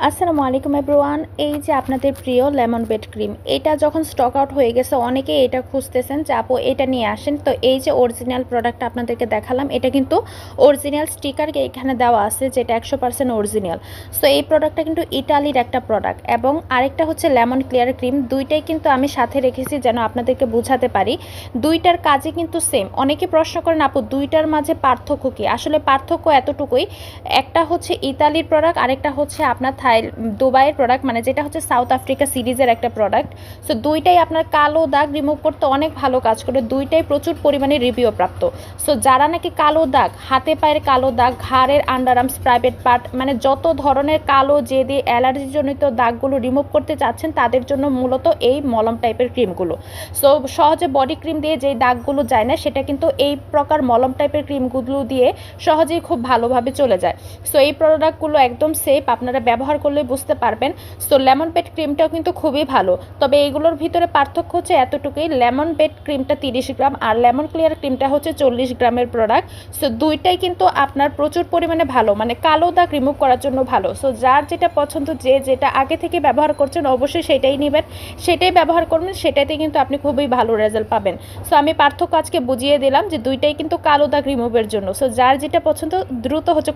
আসসালামু আলাইকুম এভরিওয়ান। এই যে আপনাদের প্রিয় লেমন বেড ক্রিম, এটা যখন স্টক আউট হয়ে গেছে অনেকেই এটা খুঁজতেছেন যে আপু এটা নিয়ে আসেন। তো এই যে অরিজিনাল প্রোডাক্ট আপনাদেরকে দেখালাম, এটা কিন্তু অরিজিনাল স্টিকার এখানে দেওয়া আছে যেটা 100% অরিজিনাল। সো এই প্রোডাক্টটা কিন্তু ইটালির একটা প্রোডাক্ট, এবং আরেকটা হচ্ছে লেমন ক্লিয়ার ক্রিম। দুইটাই কিন্তু আমি সাথে রেখেছি যেন আপনাদেরকে বোঝাতে পারি। দুইটার কাজই কিন্তু সেম। অনেকে প্রশ্ন করেন আপু দুইটার মাঝে পার্থক্য কী? আসলে পার্থক্য এতটুকুই, একটা হচ্ছে ইতালির প্রোডাক্ট, আরেকটা হচ্ছে আপনার দুবাইয়ের প্রোডাক্ট, মানে যেটা হচ্ছে সাউথ আফ্রিকা সিরিজের একটা প্রোডাক্ট। সো দুইটাই আপনার কালো দাগ রিমুভ করতে অনেক ভালো কাজ করে, দুইটাই প্রচুর পরিমাণে রিভিউ প্রাপ্ত। সো যারা নাকি কালো দাগ, হাতে পায়ের কালো দাগ, ঘাড়ের আন্ডারআর্মস, প্রাইভেট পার্ট, মানে যত ধরনের কালো জেদে অ্যালার্জিজনিত দাগগুলো রিমুভ করতে চাচ্ছেন তাদের জন্য মূলত এই মলম টাইপের ক্রিমগুলো। সো সহজে বডি ক্রিম দিয়ে যেই দাগগুলো যায় না, সেটা কিন্তু এই প্রকার মলম টাইপের ক্রিমগুলো দিয়ে সহজেই খুব ভালোভাবে চলে যায়। সো এই প্রোডাক্টগুলো একদম সেফ, আপনারা ব্যবহার করলে বুঝতে পারবেন। সো লেমন বেড ক্রিমটাও কিন্তু খুবই ভালো, তবে এইগুলোর ভিতরে পার্থক্য হচ্ছে এতটুকুই, লেমন বেড ক্রিমটা 30 গ্রাম আর লেমন ক্লিয়ার ক্রিমটা হচ্ছে 40 গ্রামের প্রোডাক্ট। সো দুইটাই কিন্তু আপনার প্রচুর পরিমাণে ভালো, মানে কালো দাগ রিমুভ করার জন্য ভালো। সো যার যেটা পছন্দ, যে যেটা আগে থেকে ব্যবহার করছেন অবশ্যই সেটাই নেবেন, সেটাই ব্যবহার করবেন, সেটাতে কিন্তু আপনি খুবই ভালো রেজাল্ট পাবেন। সো আমি পার্থক্য আজকে বুঝিয়ে দিলাম যে দুইটাই কিন্তু কালো দাগ রিমুভের জন্য। সো যার যেটা পছন্দ দ্রুত হচ্ছে